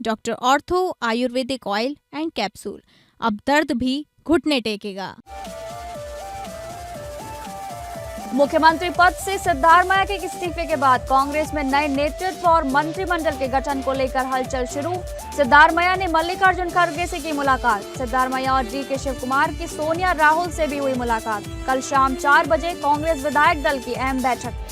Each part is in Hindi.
Doctor ortho Ayurvedic oil and capsule. अब दर्द भी घुटने टेकेगा। मुख्यमंत्री पद से सिद्धारमैया के इस्तीफे के बाद कांग्रेस में नए नेतृत्व और मंत्रिमंडल के गठन को लेकर हलचल शुरू। सिद्धारमैया ने मल्लिकार्जुन खड़गे से की मुलाकात। सिद्धारमैया और डी के शिव कुमार की सोनिया राहुल से भी हुई मुलाकात। कल शाम 4 बजे कांग्रेस विधायक दल की अहम बैठक।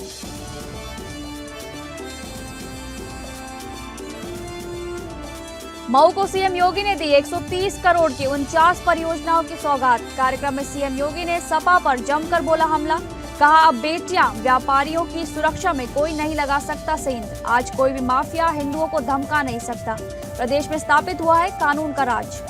मऊ को सीएम योगी ने दी 130 करोड़ की 49 परियोजनाओं की सौगात। कार्यक्रम में सीएम योगी ने सपा पर जमकर बोला हमला। कहा अब बेटियां व्यापारियों की सुरक्षा में कोई नहीं लगा सकता सेंध। आज कोई भी माफिया हिंदुओं को धमका नहीं सकता। प्रदेश में स्थापित हुआ है कानून का राज।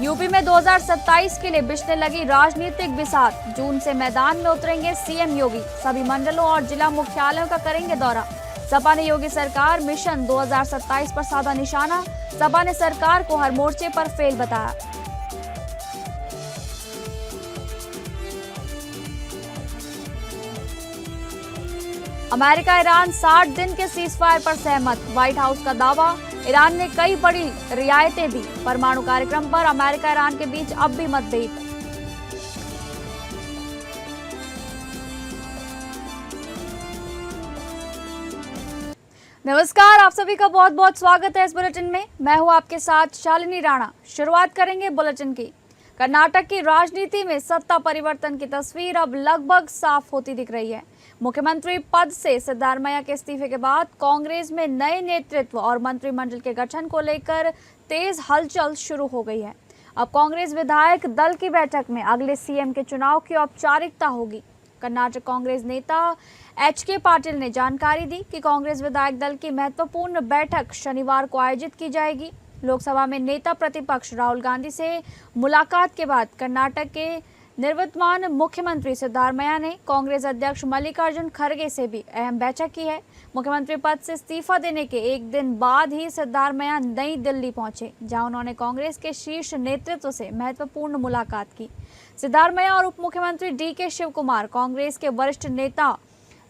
यूपी में 2027 के लिए बिछने लगी राजनीतिक बिसात। जून से मैदान में उतरेंगे सीएम योगी। सभी मंडलों और जिला मुख्यालयों का करेंगे दौरा। सपा ने योगी सरकार मिशन 2027 पर साधा निशाना। सपा ने सरकार को हर मोर्चे पर फेल बताया। अमेरिका ईरान 60 दिन के सीजफायर पर सहमत। व्हाइट हाउस का दावा। ईरान ने कई बड़ी रियायतें दी। परमाणु कार्यक्रम पर अमेरिका ईरान के बीच अब भी मतभेद। नमस्कार, आप सभी का बहुत बहुत स्वागत है इस बुलेटिन में। मैं हूं आपके साथ शालिनी राणा। शुरुआत करेंगे बुलेटिन की। कर्नाटक की राजनीति में सत्ता परिवर्तन की तस्वीर अब लगभग साफ होती दिख रही है। मुख्यमंत्री पद से सिद्धारमैया के इस्तीफे के बाद कांग्रेस में नए नेतृत्व और मंत्रिमंडल के गठन को लेकर तेज हलचल शुरू हो गई है। अब कांग्रेस विधायक दल की बैठक में अगले सीएम के चुनाव की औपचारिकता होगी। कर्नाटक कांग्रेस नेता एच.के. पाटिल ने जानकारी दी कि कांग्रेस विधायक दल की महत्वपूर्ण बैठक शनिवार को आयोजित की जाएगी। लोकसभा में नेता प्रतिपक्ष राहुल गांधी से मुलाकात के बाद कर्नाटक के निवर्तमान मुख्यमंत्री सिद्धारमैया ने कांग्रेस अध्यक्ष मल्लिकार्जुन खड़गे से भी अहम बैठक की है। मुख्यमंत्री पद से इस्तीफा देने के एक दिन बाद ही सिद्धारमैया नई दिल्ली पहुंचे, जहां उन्होंने कांग्रेस के शीर्ष नेतृत्व से महत्वपूर्ण मुलाकात की। सिद्धारमैया और उप मुख्यमंत्री डी के शिव कुमार कांग्रेस के वरिष्ठ नेता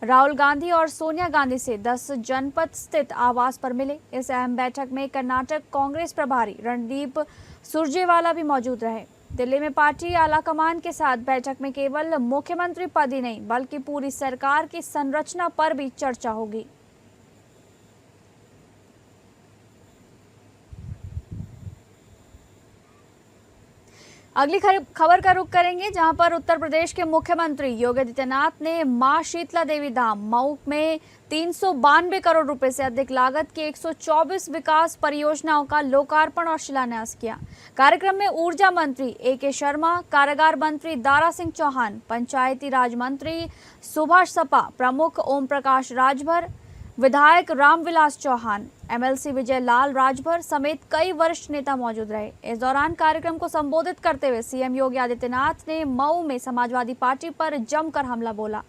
राहुल गांधी और सोनिया गांधी से 10 जनपद स्थित आवास पर मिले। इस अहम बैठक में कर्नाटक कांग्रेस प्रभारी रणदीप सुरजेवाला भी मौजूद रहे। दिल्ली में पार्टी आलाकमान के साथ बैठक में केवल मुख्यमंत्री पद ही नहीं बल्कि पूरी सरकार की संरचना पर भी चर्चा होगी। अगली खबर का रुख करेंगे, जहां पर उत्तर प्रदेश के मुख्यमंत्री योगी आदित्यनाथ ने मां शीतला देवी धाम मऊ में 392 करोड़ रुपए से अधिक लागत की 124 विकास परियोजनाओं का लोकार्पण और शिलान्यास किया। कार्यक्रम में ऊर्जा मंत्री ए.के. शर्मा, कारागार मंत्री दारा सिंह चौहान, पंचायती राज मंत्री सुभाष सपा प्रमुख ओम प्रकाश राजभर, विधायक रामविलास चौहान, एमएलसी विजय लाल राजभर समेत कई वरिष्ठ नेता मौजूद रहे। इस दौरान कार्यक्रम को संबोधित करते हुए सीएम योगी आदित्यनाथ ने मऊ में समाजवादी पार्टी पर जमकर हमला बोला।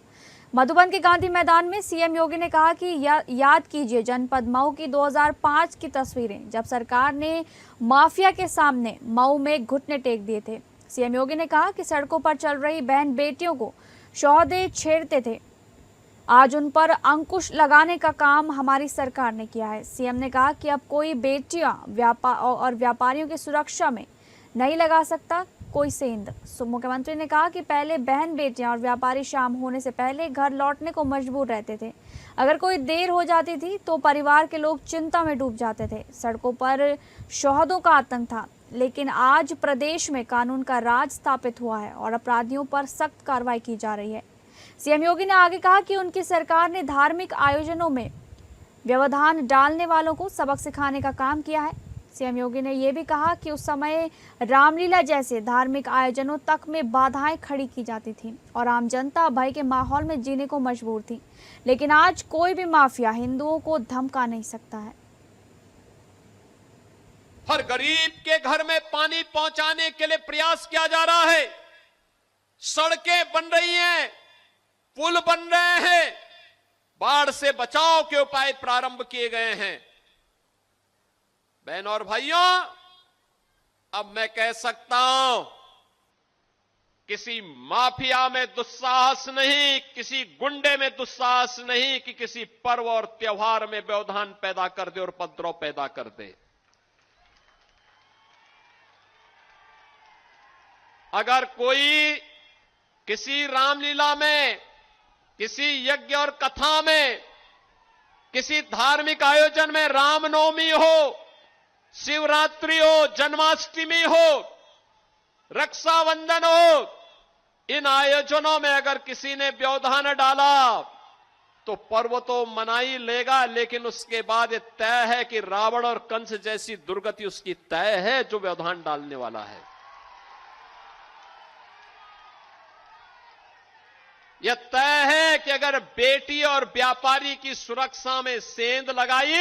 मधुबन के गांधी मैदान में सीएम योगी ने कहा कि याद कीजिए जनपद मऊ की 2005 की तस्वीरें, जब सरकार ने माफिया के सामने मऊ में घुटने टेक दिए थे। सीएम योगी ने कहा कि सड़कों पर चल रही बहन बेटियों को शौहदे छेड़ते थे, आज उन पर अंकुश लगाने का काम हमारी सरकार ने किया है। सीएम ने कहा कि अब कोई बेटियां व्यापारियों की सुरक्षा में नहीं लगा सकता कोई सेंध। मुख्यमंत्री ने कहा कि पहले बहन बेटियां और व्यापारी शाम होने से पहले घर लौटने को मजबूर रहते थे। अगर कोई देर हो जाती थी तो परिवार के लोग चिंता में डूब जाते थे। सड़कों पर शौहदों का आतंक था, लेकिन आज प्रदेश में कानून का राज स्थापित हुआ है और अपराधियों पर सख्त कार्रवाई की जा रही है। सीएम योगी ने आगे कहा कि उनकी सरकार ने धार्मिक आयोजनों में व्यवधान डालने वालों को सबक सिखाने का काम किया है। सीएम योगी ने यह भी कहा कि उस समय रामलीला जैसे धार्मिक आयोजनों तक में बाधाएं खड़ी की जाती थीं और आम जनता भय के माहौल में जीने को मजबूर थी, लेकिन आज कोई भी माफिया हिंदुओं को धमका नहीं सकता है। हर गरीब के घर में पानी पहुंचाने के लिए प्रयास किया जा रहा है। सड़कें बन रही हैं, पुल बन रहे हैं, बाढ़ से बचाव के उपाय प्रारंभ किए गए हैं। बहनों और भाइयों, अब मैं कह सकता हूं किसी माफिया में दुस्साहस नहीं, किसी गुंडे में दुस्साहस नहीं कि किसी पर्व और त्योहार में व्यवधान पैदा कर दे और उपद्रव पैदा कर दे। अगर कोई किसी रामलीला में, किसी यज्ञ और कथा में, किसी धार्मिक आयोजन में, रामनवमी हो, शिवरात्रि हो, जन्माष्टमी हो, रक्षाबंधन हो, इन आयोजनों में अगर किसी ने व्यवधान डाला तो पर्व तो मना ही लेगा, लेकिन उसके बाद ये तय है कि रावण और कंस जैसी दुर्गति उसकी तय है जो व्यवधान डालने वाला है। यह तय है कि अगर बेटी और व्यापारी की सुरक्षा में सेंध लगाई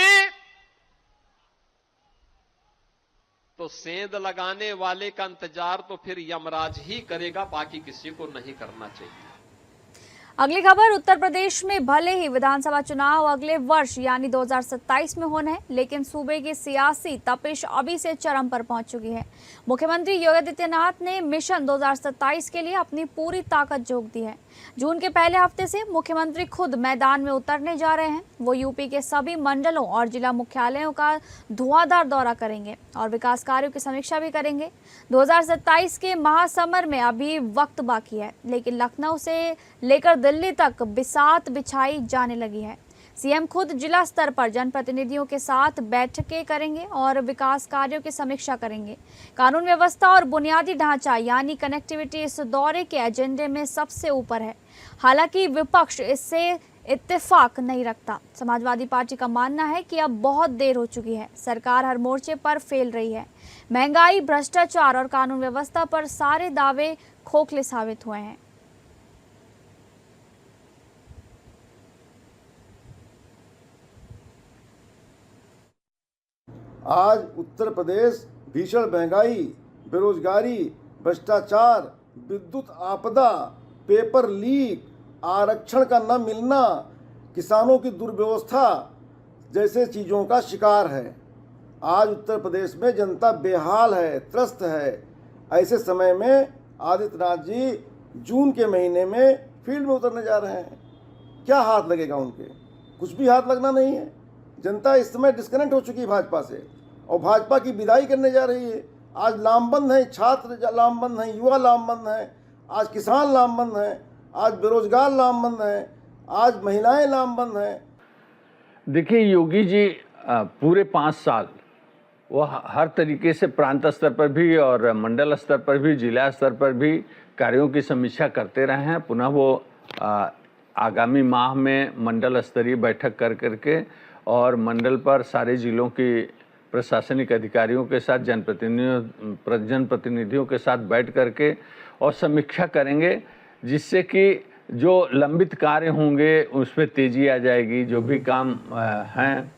तो सेंध लगाने वाले का इंतजार तो फिर यमराज ही करेगा, बाकी किसी को नहीं करना चाहिए। अगली खबर, उत्तर प्रदेश में भले ही विधानसभा चुनाव अगले वर्ष यानी 2027 में होना है, लेकिन सूबे की सियासी तपिश अभी से चरम पर पहुंच चुकी है। मुख्यमंत्री योगी आदित्यनाथ ने मिशन 2027 के लिए अपनी पूरी ताकत झोंक दी है। जून के पहले हफ्ते से मुख्यमंत्री खुद मैदान में उतरने जा रहे हैं। वो यूपी के सभी मंडलों और जिला मुख्यालयों का धुआंधार दौरा करेंगे और विकास कार्यों की समीक्षा भी करेंगे। 2027 के महासमर में अभी वक्त बाकी है, लेकिन लखनऊ से लेकर दिल्ली तक बिसात बिछाई जाने लगी है। सीएम खुद जिला स्तर पर जनप्रतिनिधियों के साथ बैठकें करेंगे और विकास कार्यों की समीक्षा करेंगे। कानून व्यवस्था और बुनियादी ढांचा यानी कनेक्टिविटी इस दौरे के एजेंडे में सबसे ऊपर है। हालांकि विपक्ष इससे इत्तेफाक नहीं रखता। समाजवादी पार्टी का मानना है कि अब बहुत देर हो चुकी है, सरकार हर मोर्चे पर फेल रही है। महंगाई, भ्रष्टाचार और कानून व्यवस्था पर सारे दावे खोखले साबित हुए हैं। आज उत्तर प्रदेश भीषण महंगाई, बेरोजगारी, भ्रष्टाचार, विद्युत आपदा, पेपर लीक, आरक्षण का न मिलना, किसानों की दुर्व्यवस्था जैसे चीज़ों का शिकार है। आज उत्तर प्रदेश में जनता बेहाल है, त्रस्त है। ऐसे समय में आदित्यनाथ जी जून के महीने में फील्ड में उतरने जा रहे हैं। क्या हाथ लगेगा उनके? कुछ भी हाथ लगना नहीं है। जनता इस समय डिस्कनेक्ट हो चुकी है भाजपा से और भाजपा की विदाई करने जा रही है। आज लामबंद हैं, छात्र लामबंद हैं, युवा लामबंद हैं, आज किसान लामबंद हैं, आज बेरोजगार लामबंद हैं, आज महिलाएं लामबंद हैं। देखिए, योगी जी पूरे 5 साल वो हर तरीके से प्रांत स्तर पर भी और मंडल स्तर पर भी, जिला स्तर पर भी कार्यों की समीक्षा करते रहे हैं। पुनः वो आगामी माह में मंडल स्तरीय बैठक कर करके और मंडल पर सारे जिलों की प्रशासनिक अधिकारियों के साथ, जनप्रतिनिधियों के साथ बैठ करके और समीक्षा करेंगे, जिससे कि जो लंबित कार्य होंगे उसमें तेजी आ जाएगी। जो भी काम हैं।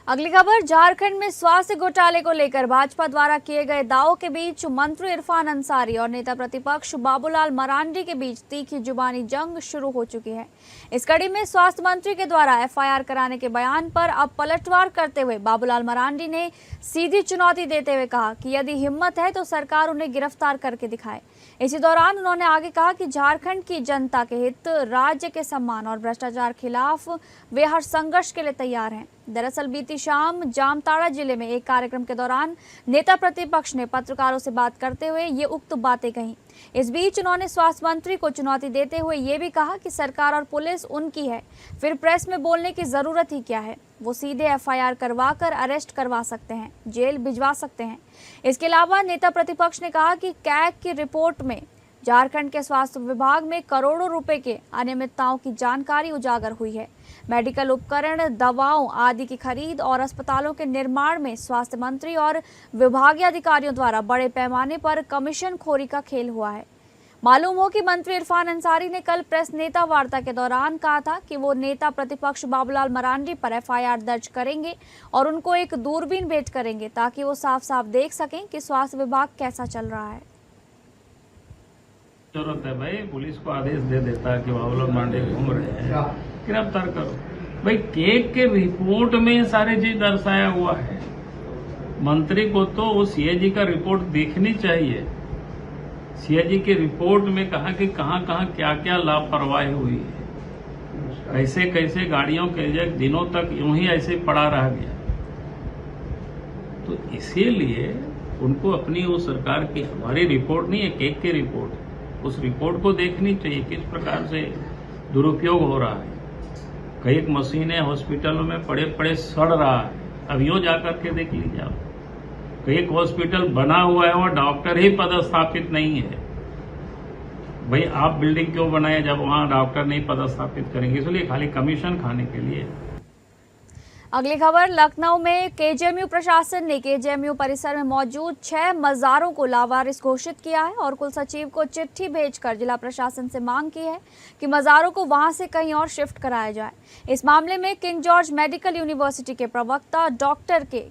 अगली खबर, झारखंड में स्वास्थ्य घोटाले को लेकर भाजपा द्वारा किए गए दावों के बीच मंत्री इरफान अंसारी और नेता प्रतिपक्ष बाबूलाल मरांडी के बीच तीखी जुबानी जंग शुरू हो चुकी है। इस कड़ी में स्वास्थ्य मंत्री के द्वारा एफआईआर कराने के बयान पर अब पलटवार करते हुए बाबूलाल मरांडी ने सीधी चुनौती देते हुए कहा कि यदि हिम्मत है तो सरकार उन्हें गिरफ्तार करके दिखाए। इसी दौरान उन्होंने आगे कहा कि झारखंड की जनता के हित, राज्य के सम्मान और भ्रष्टाचार खिलाफ वे हर संघर्ष के लिए तैयार हैं। दरअसल बीती शाम जामताड़ा जिले में एक कार्यक्रम के दौरान नेता प्रतिपक्ष ने पत्रकारों से बात करते हुए ये उक्त बातें कही। इस बीच उन्होंने स्वास्थ्य मंत्री को चुनौती देते हुए ये भी कहा कि सरकार और पुलिस उनकी है, फिर प्रेस में बोलने की जरूरत ही क्या है। वो सीधे एफआईआर करवाकर अरेस्ट करवा सकते हैं, जेल भिजवा सकते हैं। इसके अलावा नेता प्रतिपक्ष ने कहा कि कैग की रिपोर्ट में झारखंड के स्वास्थ्य विभाग में करोड़ों रुपए के अनियमितताओं की जानकारी उजागर हुई है। मेडिकल उपकरण, दवाओं आदि की खरीद और अस्पतालों के निर्माण में स्वास्थ्य मंत्री और विभागीय अधिकारियों द्वारा बड़े पैमाने पर कमीशन खोरी का खेल हुआ है। मालूम हो कि मंत्री इरफान अंसारी ने कल प्रेस नेता वार्ता के दौरान कहा था कि वो नेता प्रतिपक्ष बाबूलाल मरांडी पर एफआईआर दर्ज करेंगे और उनको एक दूरबीन भेंट करेंगे ताकि वो साफ साफ देख सकें कि स्वास्थ्य विभाग कैसा चल रहा है। जरूरत है भाई, पुलिस को आदेश दे देता है कि बाबूलाल मरांडी घूम रहे हैं, गिरफ्तार करो भाई। केक के रिपोर्ट में सारे चीज दर्शाया हुआ है। मंत्री को तो वो सीएजी का रिपोर्ट देखनी चाहिए। सीएजी की रिपोर्ट में कहा कि कहां कहां क्या क्या लापरवाही हुई है, कैसे कैसे गाड़ियों के दिनों तक यूं ही ऐसे पड़ा रह गया। तो इसीलिए उनको अपनी वो सरकार की, हमारी रिपोर्ट नहीं है, केक की रिपोर्ट, उस रिपोर्ट को देखनी चाहिए किस प्रकार से दुरुपयोग हो रहा है। कई मशीनें हॉस्पिटलों में पड़े पड़े सड़ रहा है, अब यूं जाकर के देख लीजिए आप। कई हॉस्पिटल बना हुआ है और डॉक्टर ही पदस्थापित नहीं है। भाई आप बिल्डिंग क्यों बनाए जब वहां डॉक्टर नहीं पदस्थापित करेंगे? इसलिए खाली कमीशन खाने के लिए। अगली खबर, लखनऊ में केजेएमयू प्रशासन ने केजेएमयू परिसर में मौजूद 6 मज़ारों को लावारिस घोषित किया है और कुल सचिव को चिट्ठी भेजकर जिला प्रशासन से मांग की है कि मज़ारों को वहां से कहीं और शिफ्ट कराया जाए। इस मामले में किंग जॉर्ज मेडिकल यूनिवर्सिटी के प्रवक्ता डॉक्टर के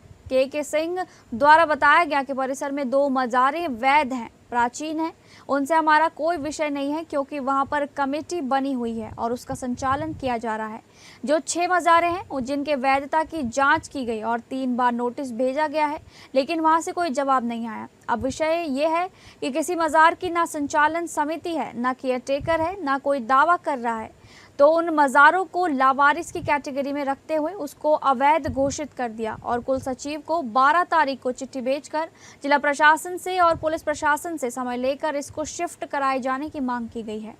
सिंह द्वारा बताया गया कि परिसर में 2 मज़ारें वैध हैं, प्राचीन हैं, उनसे हमारा कोई विषय नहीं है क्योंकि वहां पर कमेटी बनी हुई है और उसका संचालन किया जा रहा है। जो 6 मज़ारें हैं जिनके वैधता की जांच की गई और 3 बार नोटिस भेजा गया है, लेकिन वहां से कोई जवाब नहीं आया। अब विषय ये है कि किसी मज़ार की ना संचालन समिति है, ना केयरटेकर है, ना कोई दावा कर रहा है, तो उन मज़ारों को लावारिस की कैटेगरी में रखते हुए उसको अवैध घोषित कर दिया और कुल सचिव को 12 तारीख को चिट्ठी भेजकर जिला प्रशासन से और पुलिस प्रशासन से समय लेकर इसको शिफ्ट कराए जाने की मांग की गई है।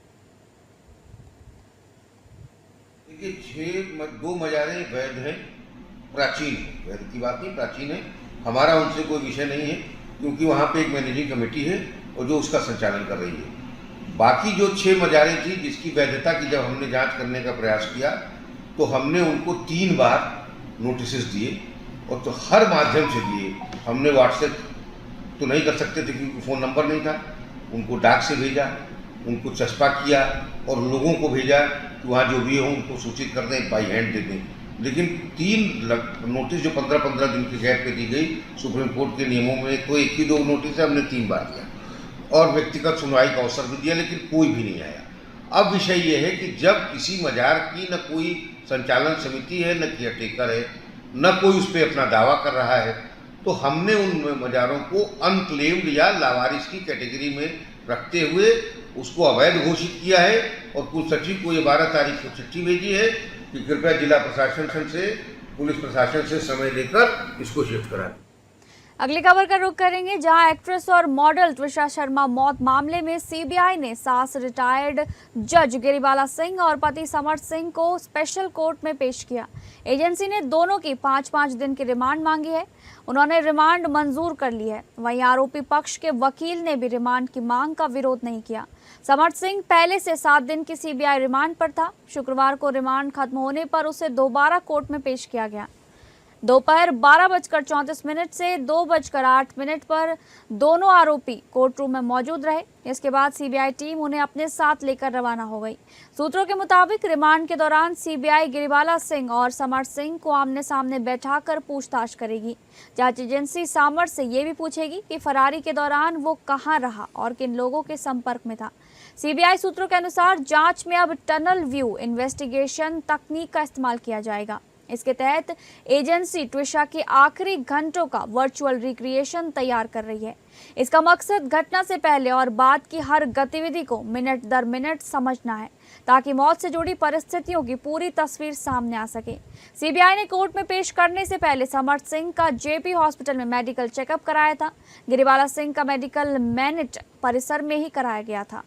देखिए 2 मज़ारें वैध हैं, प्राचीन, वैध की बात नहीं, प्राचीन है, हमारा उनसे कोई विषय नहीं है क्योंकि वहाँ पे एक मैनेजिंग कमेटी है और जो उसका संचालन कर रही है। बाकी जो 6 मज़ारें थी जिसकी वैधता की जब हमने जांच करने का प्रयास किया तो हमने उनको 3 बार नोटिस दिए और तो हर माध्यम से दिए। हमने व्हाट्सएप तो नहीं कर सकते थे क्योंकि फ़ोन नंबर नहीं था, उनको डाक से भेजा, उनको चस्पा किया और लोगों को भेजा कि वहाँ जो भी हो उनको सूचित कर दें, बाई हैंड दे दें। लेकिन 3 नोटिस जो 15-15 दिन की गैप पे दी गई सुप्रीम कोर्ट के नियमों में, तो एक ही 2 नोटिस है, हमने 3 बार दिया और व्यक्तिगत सुनवाई का अवसर भी दिया, लेकिन कोई भी नहीं आया। अब विषय ये है कि जब किसी मज़ार की न कोई संचालन समिति है, न केयरटेकर है, न कोई उस पर अपना दावा कर रहा है, तो हमने उन मज़ारों को अनक्लेम्ड या लावारिस की कैटेगरी में रखते हुए उसको अवैध घोषित किया है और कुल सचिव को ये 12 तारीख को चिट्ठी भेजी है कि कृपया जिला प्रशासन से, पुलिस प्रशासन से समय लेकर इसको शिफ्ट कराएं। अगली खबर का रुख करेंगे, जहां एक्ट्रेस और मॉडल त्विषा शर्मा मौत मामले में सीबीआई ने सास रिटायर्ड जज गिरिबाला सिंह और पति समर्थ सिंह को स्पेशल कोर्ट में पेश किया। एजेंसी ने दोनों की 5-5 दिन की रिमांड मांगी है। उन्होंने रिमांड मंजूर कर ली है। वहीं आरोपी पक्ष के वकील ने भी रिमांड की मांग का विरोध नहीं किया। समर्थ सिंह पहले से 7 दिन की सीबीआई रिमांड पर था। शुक्रवार को रिमांड खत्म होने पर उसे दोबारा कोर्ट में पेश किया गया। दोपहर 12:34 से 2:08 पर दोनों आरोपी कोर्ट रूम में मौजूद रहे। इसके बाद सीबीआई टीम उन्हें अपने साथ लेकर रवाना हो गई। सूत्रों के मुताबिक रिमांड के दौरान सीबीआई गिरिबाला सिंह और समर्थ सिंह को आमने सामने बैठाकर पूछताछ करेगी। जांच एजेंसी समर्थ से ये भी पूछेगी कि फरारी के दौरान वो कहां रहा और किन लोगों के संपर्क में था। सीबीआई सूत्रों के अनुसार जांच में अब टनल व्यू इन्वेस्टिगेशन तकनीक का इस्तेमाल किया जाएगा। इसके तहत एजेंसी त्विषा के आखिरी घंटों का वर्चुअल रिक्रिएशन तैयार कर रही है। इसका मकसद घटना से पहले और बाद की हर गतिविधि को मिनट दर मिनट समझना है, ताकि मौत से जुड़ी परिस्थितियों की पूरी तस्वीर सामने आ सके। सीबीआई ने कोर्ट में पेश करने से पहले समर्थ सिंह का जेपी हॉस्पिटल में मेडिकल चेकअप कराया था। गिरिबाला सिंह का मेडिकल मैनेट परिसर में ही कराया गया था।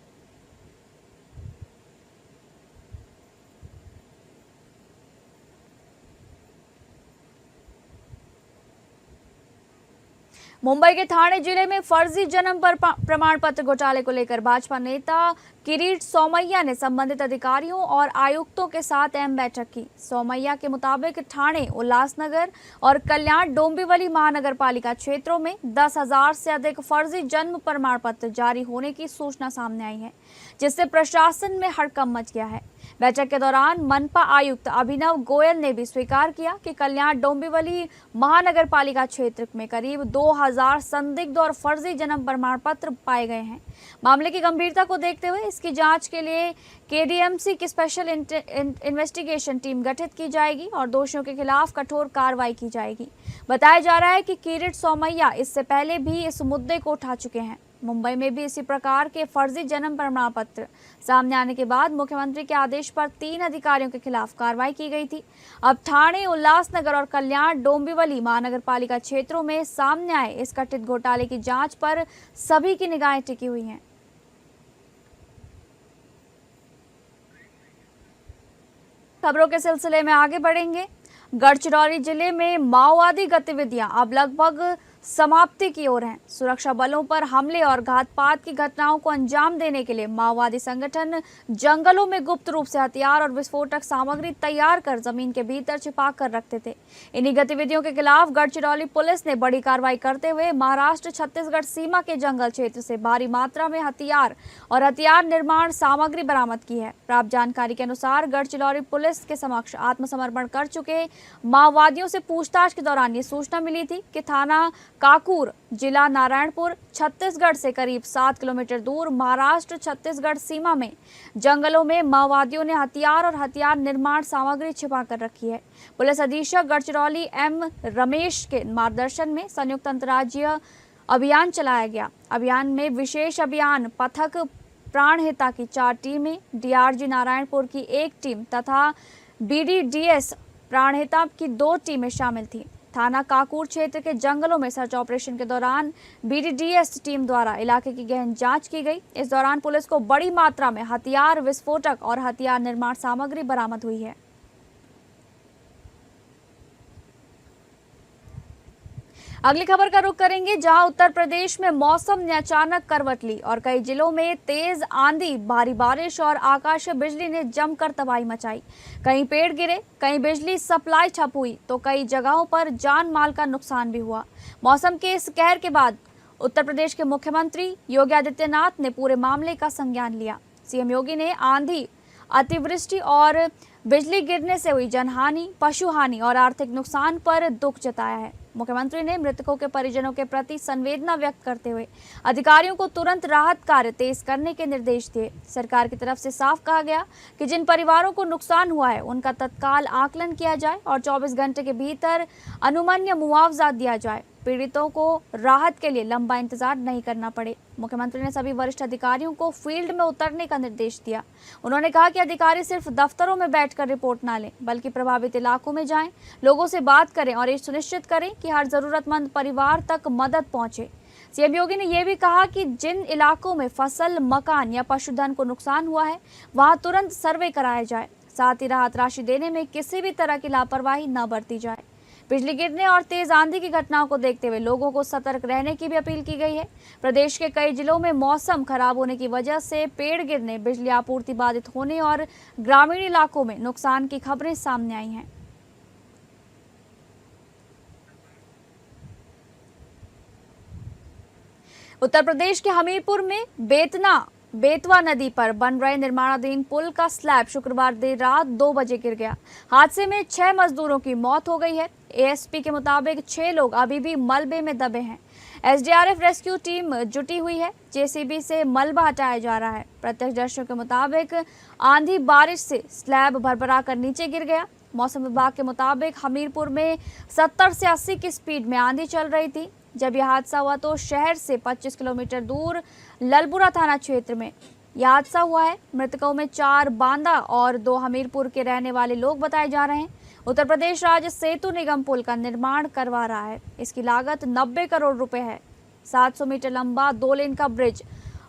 मुंबई के ठाणे जिले में फर्जी जन्म प्रमाण पत्र घोटाले को लेकर भाजपा नेता किरीट सोमैया ने संबंधित अधिकारियों और आयुक्तों के साथ अहम बैठक की। सोमैया के मुताबिक ठाणे, उल्लासनगर और कल्याण डोंबिवली महानगर पालिका क्षेत्रों में 10,000 से अधिक फर्जी जन्म प्रमाण पत्र जारी होने की सूचना सामने आई है, जिससे प्रशासन में हड़कंप मच गया है। बैठक के दौरान मनपा आयुक्त अभिनव गोयल ने भी स्वीकार किया कि कल्याण डोंबिवली महानगर पालिका क्षेत्र में करीब 2,000 संदिग्ध और फर्जी जन्म प्रमाण पत्र पाए गए हैं। मामले की गंभीरता को देखते हुए इसकी जांच के लिए केडीएमसी की स्पेशल इन्वेस्टिगेशन टीम गठित की जाएगी और दोषियों के खिलाफ कठोर कार्रवाई की जाएगी। बताया जा रहा है कि किरीट सोमैया इससे पहले भी इस मुद्दे को उठा चुके हैं। मुंबई में भी इसी प्रकार के फर्जी जन्म प्रमाण पत्र सामने आने के बाद मुख्यमंत्री के आदेश पर 3 अधिकारियों के खिलाफ कार्रवाई की गई थी। अब ठाणे, उल्लासनगर और कल्याण, डोंबिवली महानगर पालिका क्षेत्रों में सामने आए इस कथित घोटाले की जांच पर सभी की निगाहें टिकी हुई हैं। खबरों के सिलसिले में आगे बढ़ेंगे। गढ़चिरौली जिले में माओवादी गतिविधियां अब लगभग समाप्ति की ओर हैं। सुरक्षा बलों पर हमले और घातपात की घटनाओं को अंजाम देने के लिए माओवादी संगठन जंगलों में गुप्त रूप से हथियार और विस्फोटक सामग्री तैयार कर जमीन के भीतर छिपा कर रखते थे। इन्हीं गतिविधियों के खिलाफ गढ़चिरौली पुलिस ने बड़ी कार्रवाई करते हुए महाराष्ट्र छत्तीसगढ़ सीमा के जंगल क्षेत्र से भारी मात्रा में हथियार और हथियार निर्माण सामग्री बरामद की है। प्राप्त जानकारी के अनुसार गढ़चिरौली पुलिस के समक्ष आत्मसमर्पण कर चुके माओवादियों से पूछताछ के दौरान ये सूचना मिली थी कि थाना काकूर, जिला नारायणपुर, छत्तीसगढ़ से करीब 7 किलोमीटर दूर महाराष्ट्र छत्तीसगढ़ सीमा में जंगलों में माओवादियों ने हथियार और हथियार निर्माण सामग्री छिपा कर रखी है। पुलिस अधीक्षक गढ़चिरौली एम रमेश के मार्गदर्शन में संयुक्त अंतर्राज्यीय अभियान चलाया गया। अभियान में विशेष अभियान पथक प्राणहिता की 4 टीमें, डीआरजी नारायणपुर की 1 टीम तथा बीडीडीएस प्राणहिता की 2 टीमें शामिल थी। थाना काकूर क्षेत्र के जंगलों में सर्च ऑपरेशन के दौरान बीडीडीएस टीम द्वारा इलाके की गहन जांच की गई। इस दौरान पुलिस को बड़ी मात्रा में हथियार, विस्फोटक और हथियार निर्माण सामग्री बरामद हुई है। अगली खबर का रुख करेंगे, जहां उत्तर प्रदेश में मौसम ने अचानक करवट ली और कई जिलों में तेज आंधी, भारी बारिश और आकाशीय बिजली ने जमकर तबाही मचाई। कहीं पेड़ गिरे, कहीं बिजली सप्लाई ठप हुई तो कई जगहों पर जान माल का नुकसान भी हुआ। मौसम के इस कहर के बाद उत्तर प्रदेश के मुख्यमंत्री योगी आदित्यनाथ ने पूरे मामले का संज्ञान लिया। सीएम योगी ने आंधी, अतिवृष्टि और बिजली गिरने से हुई जनहानि, पशुहानि और आर्थिक नुकसान पर दुख जताया है। मुख्यमंत्री ने मृतकों के परिजनों के प्रति संवेदना व्यक्त करते हुए अधिकारियों को तुरंत राहत कार्य तेज करने के निर्देश दिए। सरकार की तरफ से साफ कहा गया कि जिन परिवारों को नुकसान हुआ है उनका तत्काल आकलन किया जाए और 24 घंटे के भीतर अनुमन्य मुआवजा दिया जाए। पीड़ितों को राहत के लिए लंबा इंतजार नहीं करना पड़े। मुख्यमंत्री ने सभी वरिष्ठ अधिकारियों को फील्ड में उतरने का निर्देश दिया। उन्होंने कहा कि अधिकारी सिर्फ दफ्तरों में बैठकर रिपोर्ट ना लें, बल्कि प्रभावित इलाकों में जाएं, लोगों से बात करें और ये सुनिश्चित करें कि हर जरूरतमंद परिवार तक मदद पहुंचे। सीएम योगी ने यह भी कहा कि जिन इलाकों में फसल, मकान या पशुधन को नुकसान हुआ है वहां तुरंत सर्वे कराया जाए। साथ ही राहत राशि देने में किसी भी तरह की लापरवाही न बरती जाए। बिजली गिरने और तेज आंधी की घटनाओं को देखते हुए लोगों को सतर्क रहने की भी अपील की गई है। प्रदेश के कई जिलों में मौसम खराब होने की वजह से पेड़ गिरने, बिजली आपूर्ति बाधित होने और ग्रामीण इलाकों में नुकसान की खबरें सामने आई हैं। उत्तर प्रदेश के हमीरपुर में बेतवा नदी पर बन रहे निर्माणाधीन पुल का स्लैब शुक्रवार देर रात 2 बजे गिर गया। हादसे में 6 मजदूरों की मौत हो गई है। एएसपी के मुताबिक 6 लोग अभी भी मलबे में दबे हैं। एसडीआरएफ रेस्क्यू टीम जुटी हुई है। जेसीबी से मलबा हटाया जा रहा है। प्रत्यक्षदर्शियों के मुताबिक आंधी बारिश से स्लैब भरभरा कर नीचे गिर गया। मौसम विभाग के मुताबिक हमीरपुर में 70 से 80 की स्पीड में आंधी चल रही थी जब यह हादसा हुआ तो शहर से 25 किलोमीटर दूर ललबुरा थाना क्षेत्र में यह हादसा हुआ है। मृतकों में 4 बांदा और 2 हमीरपुर के रहने वाले लोग बताए जा रहे हैं। उत्तर प्रदेश राज्य सेतु निगम पुल का निर्माण करवा रहा है। इसकी लागत 90 करोड़ रुपए है। 700 मीटर लंबा 2 लेन का ब्रिज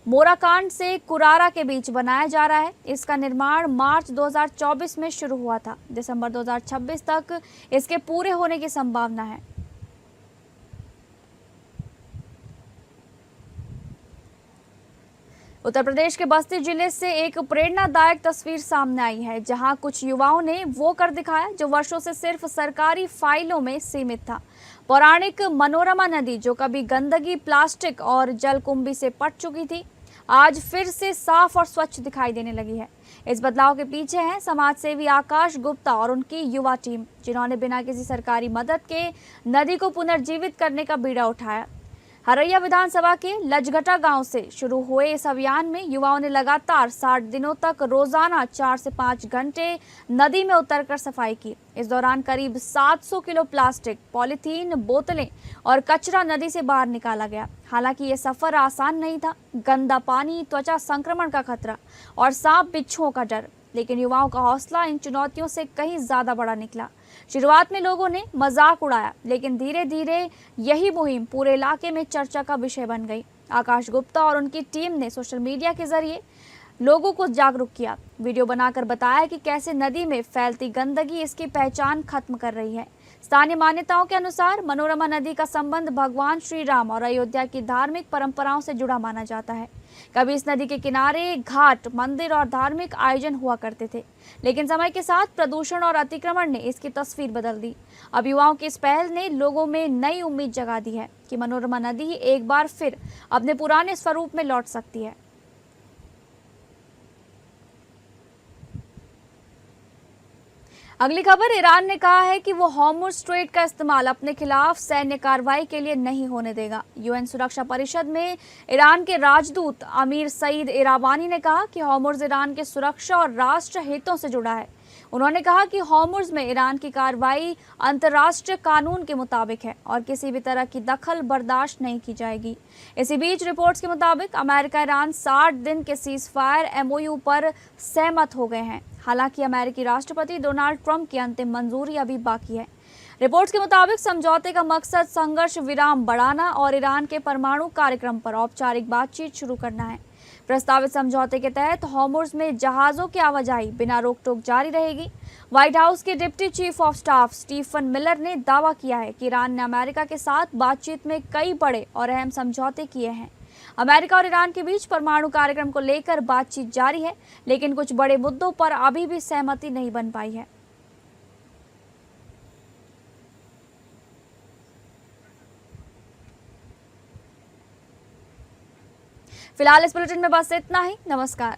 मोराकांड से कुरारा के बीच बनाया जा रहा है। इसका निर्माण मार्च 2024 में शुरू हुआ था। दिसंबर 2026 तक इसके पूरे होने की संभावना है। उत्तर प्रदेश के बस्ती जिले से एक प्रेरणादायक तस्वीर सामने आई है, जहां कुछ युवाओं ने वो कर दिखाया जो वर्षों से सिर्फ सरकारी फाइलों में सीमित था। पौराणिक मनोरमा नदी, जो कभी गंदगी, प्लास्टिक और जलकुंभी से पट चुकी थी, आज फिर से साफ और स्वच्छ दिखाई देने लगी है। इस बदलाव के पीछे हैं समाजसेवी आकाश गुप्ता और उनकी युवा टीम, जिन्होंने बिना किसी सरकारी मदद के नदी को पुनर्जीवित करने का बीड़ा उठाया। हरैया विधानसभा के लजगटा गांव से शुरू हुए इस अभियान में युवाओं ने लगातार 60 दिनों तक रोजाना 4 से 5 घंटे नदी में उतरकर सफाई की। इस दौरान करीब 700 किलो प्लास्टिक, पॉलीथीन, बोतलें और कचरा नदी से बाहर निकाला गया। हालांकि ये सफर आसान नहीं था। गंदा पानी, त्वचा संक्रमण का खतरा और सांप बिच्छुओं का डर, लेकिन युवाओं का हौसला इन चुनौतियों से कहीं ज्यादा बड़ा निकला। शुरुआत में लोगों ने मजाक उड़ाया, लेकिन धीरे धीरे यही मुहिम पूरे इलाके में चर्चा का विषय बन गई। आकाश गुप्ता और उनकी टीम ने सोशल मीडिया के जरिए लोगों को जागरूक किया, वीडियो बनाकर बताया कि कैसे नदी में फैलती गंदगी इसकी पहचान खत्म कर रही है। स्थानीय मान्यताओं के अनुसार मनोरमा नदी का संबंध भगवान श्री राम और अयोध्या की धार्मिक परंपराओं से जुड़ा माना जाता है। कभी इस नदी के किनारे घाट, मंदिर और धार्मिक आयोजन हुआ करते थे, लेकिन समय के साथ प्रदूषण और अतिक्रमण ने इसकी तस्वीर बदल दी। अब युवाओं की इस पहल ने लोगों में नई उम्मीद जगा दी है कि मनोरमा नदी एक बार फिर अपने पुराने स्वरूप में लौट सकती है। अगली खबर, ईरान ने कहा है कि वो हॉर्मुज़ स्ट्रेट का इस्तेमाल अपने खिलाफ सैन्य कार्रवाई के लिए नहीं होने देगा। यूएन सुरक्षा परिषद में ईरान के राजदूत अमीर सईद इरावानी ने कहा कि हॉर्मुज़ ईरान के सुरक्षा और राष्ट्र हितों से जुड़ा है। उन्होंने कहा कि हॉर्मुज़ में ईरान की कार्रवाई अंतर्राष्ट्रीय कानून के मुताबिक है और किसी भी तरह की दखल बर्दाश्त नहीं की जाएगी। इसी बीच रिपोर्ट्स के मुताबिक अमेरिका ईरान 60 दिन के सीज फायर MOU पर सहमत हो गए हैं। हालांकि अमेरिकी राष्ट्रपति डोनाल्ड ट्रंप की अंतिम मंजूरी अभी बाकी है। रिपोर्ट्स के मुताबिक समझौते का मकसद संघर्ष विराम बढ़ाना और ईरान के परमाणु कार्यक्रम पर औपचारिक बातचीत शुरू करना है। प्रस्तावित समझौते के तहत हॉर्मुज़ में जहाजों की आवाजाही बिना रोक टोक जारी रहेगी। व्हाइट हाउस के deputy chief of staff Stephen Miller ने दावा किया है कि ईरान ने अमेरिका के साथ बातचीत में कई बड़े और अहम समझौते किए हैं। अमेरिका और ईरान के बीच परमाणु कार्यक्रम को लेकर बातचीत जारी है, लेकिन कुछ बड़े मुद्दों पर अभी भी सहमति नहीं बन पाई है। फिलहाल इस बुलेटिन में बस इतना ही। नमस्कार।